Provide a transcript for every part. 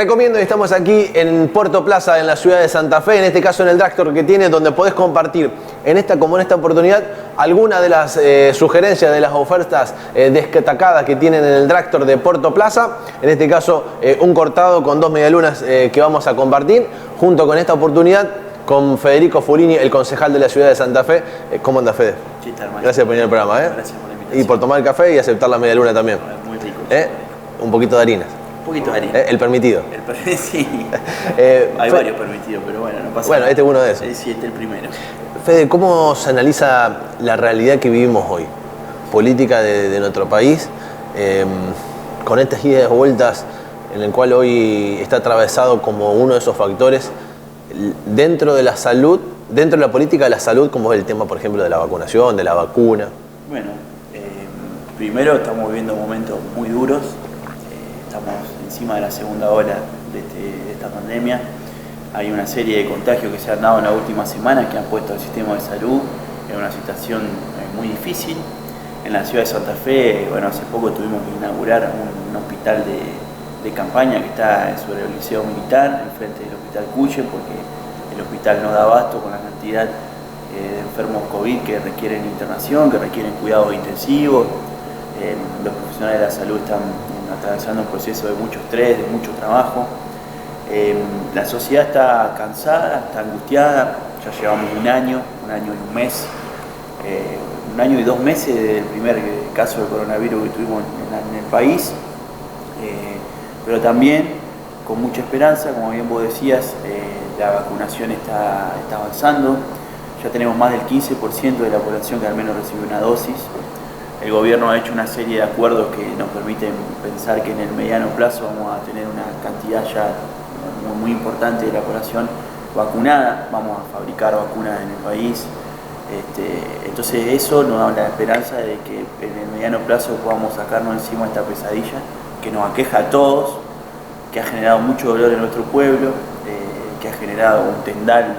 Recomiendo, estamos aquí en Puerto Plaza, en la ciudad de Santa Fe, en este caso en el Drugstore que tiene, donde podés compartir en esta oportunidad alguna de las sugerencias de las ofertas destacadas que tienen en el Drugstore de Puerto Plaza. En este caso, un cortado con 2 medialunas que vamos a compartir, junto con esta oportunidad con Federico Furini, el concejal de la ciudad de Santa Fe. ¿Cómo anda, Fede? Sí, está, hermano. Gracias por venir al programa. Gracias por la invitación. Y por tomar el café y aceptar la medialuna también. Muy rico. Un poquito de harina. Un poquito de harina. El permitido. Sí. Hay varios permitidos, pero bueno, no pasa nada. Este es uno de esos. Sí, este es el primero. Fede, ¿cómo se analiza la realidad que vivimos hoy? Política de nuestro país, con estas idas y vueltas en el cual hoy está atravesado como uno de esos factores dentro de la salud, dentro de la política de la salud, como es el tema, por ejemplo, de la vacunación, de la vacuna. Bueno, primero estamos viviendo momentos muy duros. Estamos encima de la segunda ola de esta pandemia. Hay una serie de contagios que se han dado en la última semana que han puesto al sistema de salud en una situación muy difícil. En la ciudad de Santa Fe, bueno, hace poco tuvimos que inaugurar un hospital de campaña que está sobre el Liceo Militar, enfrente del Hospital Cuye, porque el hospital no da abasto con la cantidad de enfermos COVID que requieren internación, que requieren cuidados intensivos. Los profesionales de la salud están atravesando un proceso de mucho estrés, de mucho trabajo. La sociedad está cansada, está angustiada. Ya llevamos un año y un mes, un año y 2 meses desde el primer caso de coronavirus que tuvimos en el país, pero también con mucha esperanza. Como bien vos decías, la vacunación está avanzando. Ya tenemos más del 15% de la población que al menos recibe una dosis. El gobierno ha hecho una serie de acuerdos que nos permiten pensar que en el mediano plazo vamos a tener una cantidad ya muy importante de la población vacunada. Vamos a fabricar vacunas en el país. Entonces eso nos da la esperanza de que en el mediano plazo podamos sacarnos encima esta pesadilla que nos aqueja a todos, que ha generado mucho dolor en nuestro pueblo, que ha generado un tendal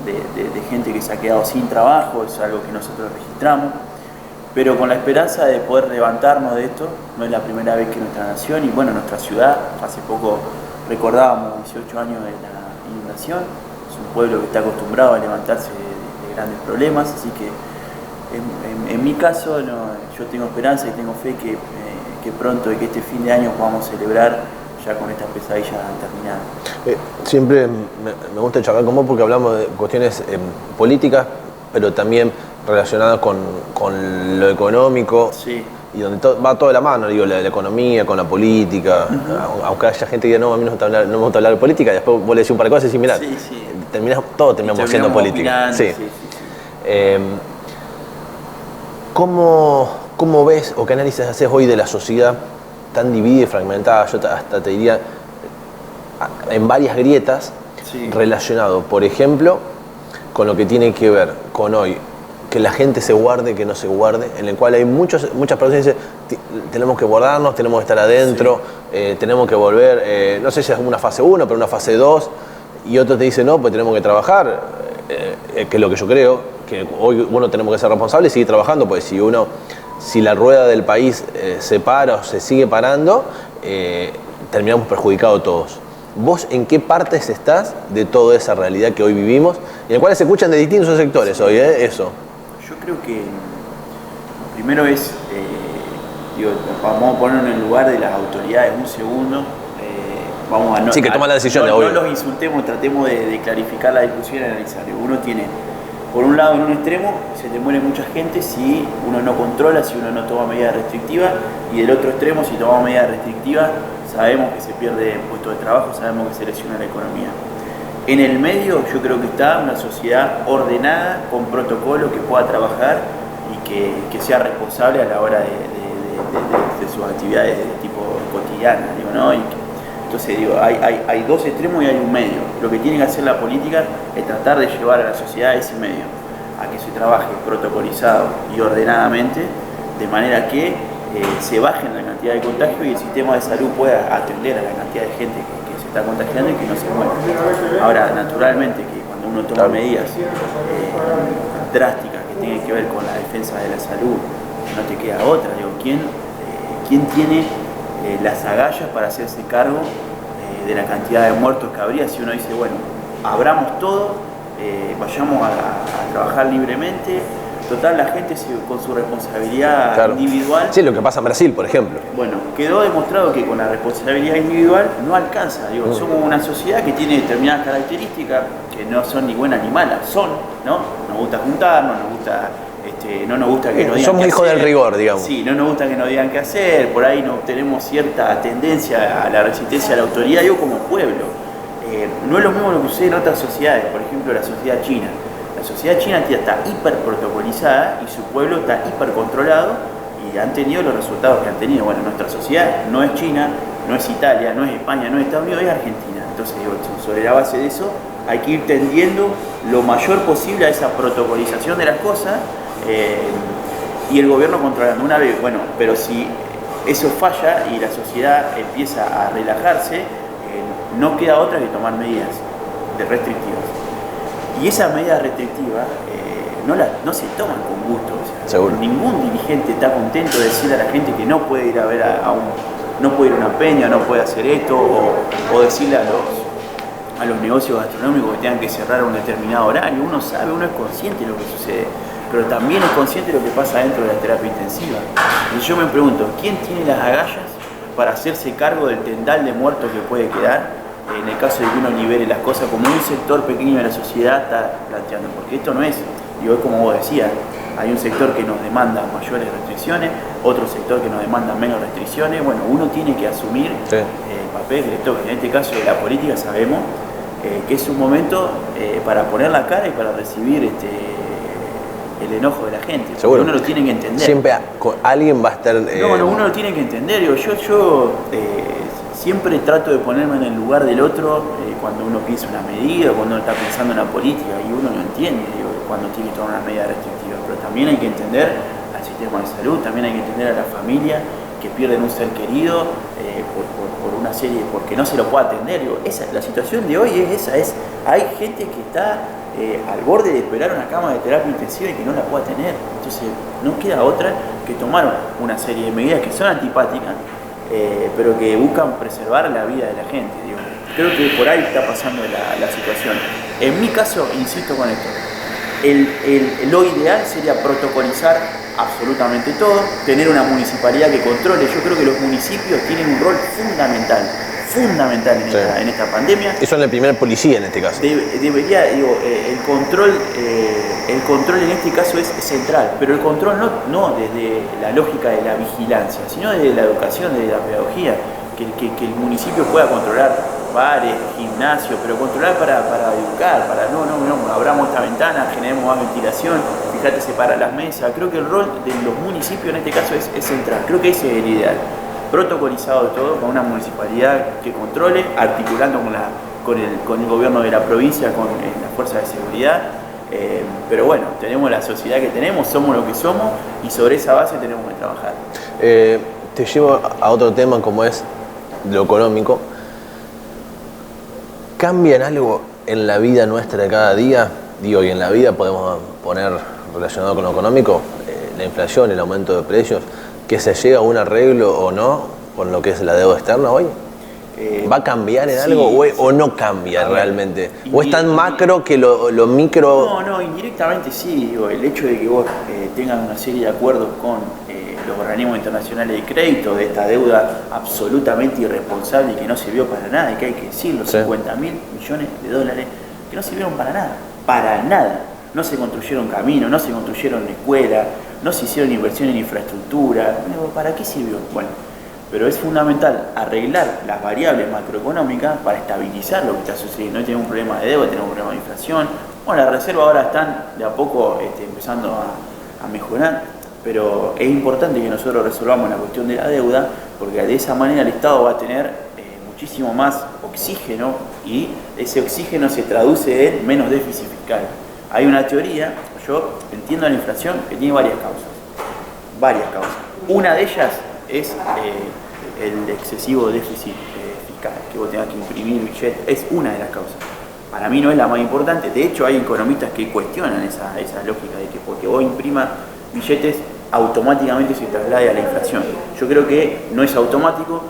de gente que se ha quedado sin trabajo. Es algo que nosotros registramos, pero con la esperanza de poder levantarnos de esto. No es la primera vez que nuestra nación y bueno, nuestra ciudad, hace poco recordábamos 18 años de la inundación. Es un pueblo que está acostumbrado a levantarse de grandes problemas, así que en mi caso yo tengo esperanza y tengo fe que pronto, y que este fin de año podamos celebrar ya con esta pesadilla terminada. Siempre me gusta charlar con vos porque hablamos de cuestiones políticas, pero también relacionadas con lo económico. Sí. Y donde va todo de la mano, digo, la economía con la política. Aunque haya gente que diga, no, a mí no me gusta hablar de política, y después vos le decís un par de cosas y decís, mirá, todos terminamos haciendo política. Sí. ¿Cómo ves o qué análisis haces hoy de la sociedad tan dividida y fragmentada? Yo hasta te diría en varias grietas, relacionado, por ejemplo, con lo que tiene que ver con hoy, que la gente se guarde, que no se guarde, en el cual hay muchas personas que dicen, tenemos que guardarnos, tenemos que estar adentro, tenemos que volver, no sé si es una fase 1, pero una fase 2, y otros te dicen, no, pues tenemos que trabajar, que es lo que yo creo, que hoy uno tenemos que ser responsables y seguir trabajando, pues si la rueda del país se para o se sigue parando, terminamos perjudicados todos. ¿Vos en qué partes estás de toda esa realidad que hoy vivimos, y en la cual se escuchan de distintos sectores hoy, eso? Yo creo que primero vamos a ponernos en el lugar de las autoridades un segundo. Que toman la decisión. No los insultemos, tratemos de clarificar la discusión y analizar. Uno tiene, por un lado, en un extremo, se te muere mucha gente si uno no controla, si uno no toma medidas restrictivas, y del otro extremo, si tomamos medidas restrictivas, sabemos que se pierde puesto de trabajo, sabemos que se lesiona la economía. En el medio yo creo que está una sociedad ordenada, con protocolo, que pueda trabajar y que sea responsable a la hora de sus actividades de tipo cotidianas, ¿no? Entonces hay dos extremos y hay un medio. Lo que tiene que hacer la política es tratar de llevar a la sociedad a ese medio, a que se trabaje protocolizado y ordenadamente, de manera que se baje la cantidad de contagios y el sistema de salud pueda atender a la cantidad de gente que se está contagiando y que no se muere. Ahora, naturalmente, que cuando uno toma medidas drásticas que tienen que ver con la defensa de la salud, no te queda otra. ¿Quién tiene las agallas para hacerse cargo de la cantidad de muertos que habría si uno dice, bueno, abramos todo, vayamos a trabajar libremente. Total, la gente con su responsabilidad individual... Sí, lo que pasa en Brasil, por ejemplo. Bueno, quedó demostrado que con la responsabilidad individual no alcanza. Digo, somos una sociedad que tiene determinadas características que no son ni buenas ni malas, ¿no? Nos gusta juntarnos, no nos gusta que nos digan somos hijos del rigor, digamos. Sí, no nos gusta que nos digan qué hacer, por ahí no tenemos cierta tendencia a la resistencia a la autoridad, digo, como pueblo. No es lo mismo lo que sucede en otras sociedades, por ejemplo la sociedad china. La sociedad china está hiper protocolizada y su pueblo está hiper controlado y han tenido los resultados que han tenido. Bueno, nuestra sociedad no es China, no es Italia, no es España, no es Estados Unidos, es Argentina. Entonces, digo, sobre la base de eso hay que ir tendiendo lo mayor posible a esa protocolización de las cosas y el gobierno controlando. Una vez, bueno, pero si eso falla y la sociedad empieza a relajarse, no queda otra que tomar medidas restrictivas. Y esas medidas restrictivas no se toman con gusto. O sea, seguro. Ningún dirigente está contento de decirle a la gente que no puede ir a ver no puede ir a una peña, no puede hacer esto, o decirle a los negocios gastronómicos que tengan que cerrar a un determinado horario. Uno sabe, uno es consciente de lo que sucede, pero también es consciente de lo que pasa dentro de la terapia intensiva. Y yo me pregunto, ¿quién tiene las agallas para hacerse cargo del tendal de muertos que puede quedar en el caso de que uno libere las cosas como un sector pequeño de la sociedad está planteando? Porque esto no es, digo, es como vos decías, hay un sector que nos demanda mayores restricciones, otro sector que nos demanda menos restricciones. Bueno, uno tiene que asumir el papel que le toca. En este caso de la política sabemos que es un momento para poner la cara y para recibir el enojo de la gente. Seguro. Uno lo tiene que entender. Siempre alguien va a estar... No, uno lo tiene que entender. Digo, yo siempre trato de ponerme en el lugar del otro cuando uno piensa una medida, cuando uno está pensando en la política, y uno lo entiende, digo, cuando tiene que tomar una medida restrictiva. Pero también hay que entender al sistema de salud, también hay que entender a la familia que pierden un ser querido por una serie, porque no se lo puede atender. Digo, la situación de hoy es esa, hay gente que está al borde de esperar una cama de terapia intensiva y que no la pueda tener. Entonces no queda otra que tomar una serie de medidas que son antipáticas, pero que buscan preservar la vida de la gente. Digo. Creo que por ahí está pasando la situación. En mi caso, insisto con esto, lo ideal sería protocolizar absolutamente todo, tener una municipalidad que controle. Yo creo que los municipios tienen un rol fundamental en esta pandemia. Y son el primer policía en este caso. Debería, digo, el control en este caso es central, pero el control no desde la lógica de la vigilancia, sino desde la educación, desde la pedagogía, que el municipio pueda controlar bares, gimnasios, pero controlar para educar, para no, abramos esta ventana, generemos más ventilación, fíjate, separa las mesas. Creo que el rol de los municipios en este caso es central, creo que ese es el ideal. Protocolizado todo, con una municipalidad que controle, articulando con el gobierno de la provincia, con las fuerzas de seguridad. Pero bueno, tenemos la sociedad que tenemos, somos lo que somos y sobre esa base tenemos que trabajar. Te llevo a otro tema como es lo económico. ¿Cambian algo en la vida nuestra de cada día? Digo, y en la vida podemos poner relacionado con lo económico, la inflación, el aumento de precios, que se llega a un arreglo o no con lo que es la deuda externa hoy. ¿Va a cambiar en algo o no cambia realmente? ¿O es tan macro que lo micro...? No, indirectamente sí. Digo, el hecho de que vos tengas una serie de acuerdos con los organismos internacionales de crédito de esta deuda absolutamente irresponsable y que no sirvió para nada, y que hay que decirlo, 50.000 millones de dólares que no sirvieron para nada. No se construyeron caminos, no se construyeron escuelas, no se hicieron inversión en infraestructura. ¿Para qué sirvió? Bueno, pero es fundamental arreglar las variables macroeconómicas para estabilizar lo que está sucediendo. Hoy tenemos un problema de deuda, tenemos un problema de inflación. Bueno, las reservas ahora están de a poco empezando a mejorar, pero es importante que nosotros resolvamos la cuestión de la deuda, porque de esa manera el Estado va a tener muchísimo más oxígeno y ese oxígeno se traduce en menos déficit fiscal. Hay una teoría, yo entiendo la inflación, que tiene varias causas. Una de ellas es el excesivo déficit fiscal, que vos tengas que imprimir billetes, es una de las causas. Para mí no es la más importante, de hecho hay economistas que cuestionan esa lógica de que porque vos imprimas billetes automáticamente se traslade a la inflación. Yo creo que no es automático,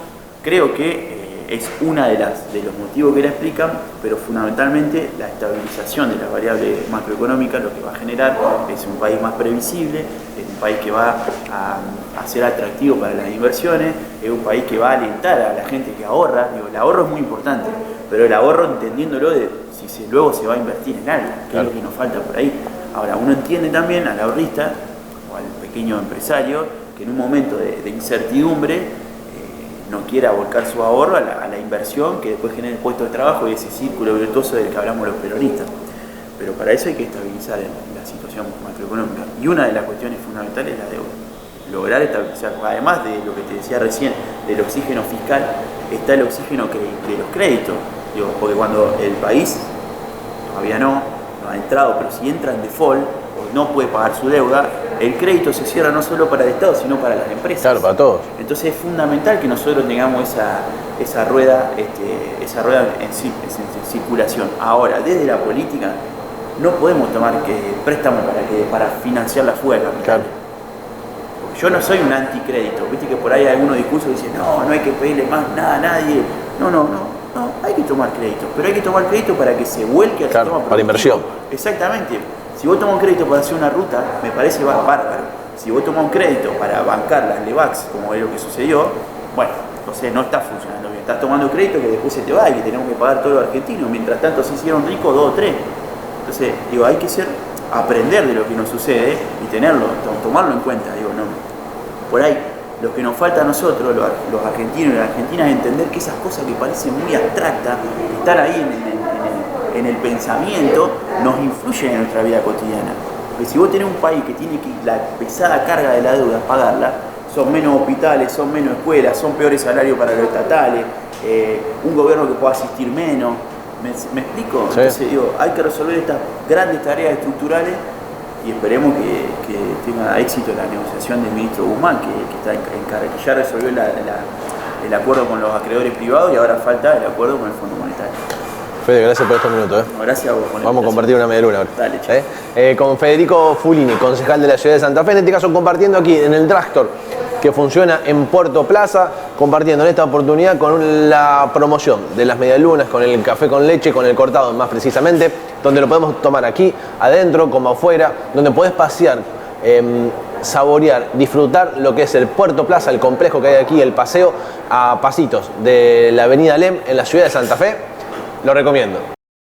creo que es una de los motivos que la explican, pero fundamentalmente la estabilización de las variables macroeconómicas lo que va a generar es un país más previsible, es un país que va a ser atractivo para las inversiones, es un país que va a alentar a la gente que ahorra. Digo, el ahorro es muy importante, pero el ahorro entendiéndolo de si luego se va a invertir en algo, que es lo que nos falta por ahí. Ahora, uno entiende también al ahorrista o al pequeño empresario que en un momento de incertidumbre no quiera volcar su ahorro a la inversión que después genere puestos de trabajo y ese círculo virtuoso del que hablamos los peronistas. Pero para eso hay que estabilizar la situación macroeconómica. Y una de las cuestiones fundamentales es la deuda. Lograr estabilizar, además de lo que te decía recién, del oxígeno fiscal, está el oxígeno de los créditos. Digo, porque cuando el país, todavía no ha entrado, pero si entra en default o no puede pagar su deuda, el crédito se cierra no solo para el Estado, sino para las empresas. Claro, para todos. Entonces es fundamental que nosotros tengamos esa rueda en circulación. Ahora, desde la política, no podemos tomar préstamos para financiar la fuga de capital. Claro. Porque yo no soy un anticrédito. Viste que por ahí hay algunos discursos que dicen, no hay que pedirle más nada a nadie. No, hay que tomar crédito. Pero hay que tomar crédito para que se vuelque al sistema productivo. Para inversión. Exactamente. Si vos tomás un crédito para hacer una ruta, me parece bárbaro. Si vos tomás un crédito para bancar las LEVAX, como es lo que sucedió, bueno, entonces no está funcionando bien. Estás tomando crédito que después se te va y que tenemos que pagar todos los argentinos. Mientras tanto se hicieron ricos 2 o 3. Entonces, digo, hay que aprender de lo que nos sucede y tomarlo en cuenta. Digo, no, por ahí, lo que nos falta a nosotros, los argentinos y las argentinas, es entender que esas cosas que parecen muy abstractas, que están ahí en el pensamiento, nos influyen en nuestra vida cotidiana. Porque si vos tenés un país que tiene la pesada carga de la deuda pagarla, son menos hospitales, son menos escuelas, son peores salarios para los estatales, un gobierno que pueda asistir menos. ¿Me explico? Sí. Entonces digo, hay que resolver estas grandes tareas estructurales y esperemos que tenga éxito la negociación del ministro Guzmán, que ya resolvió el acuerdo con los acreedores privados y ahora falta el acuerdo con el Fondo Monetario. Fede, gracias por estos minutos. Gracias a vos. Vamos a compartir una media luna ahora. Dale, chao. Con Federico Fulini, concejal de la ciudad de Santa Fe, en este caso compartiendo aquí en el Tractor, que funciona en Puerto Plaza, compartiendo en esta oportunidad con la promoción de las medialunas, con el café con leche, con el cortado más precisamente, donde lo podemos tomar aquí, adentro, como afuera, donde podés pasear, saborear, disfrutar lo que es el Puerto Plaza, el complejo que hay aquí, el paseo a pasitos de la avenida Lem en la ciudad de Santa Fe. Lo recomiendo.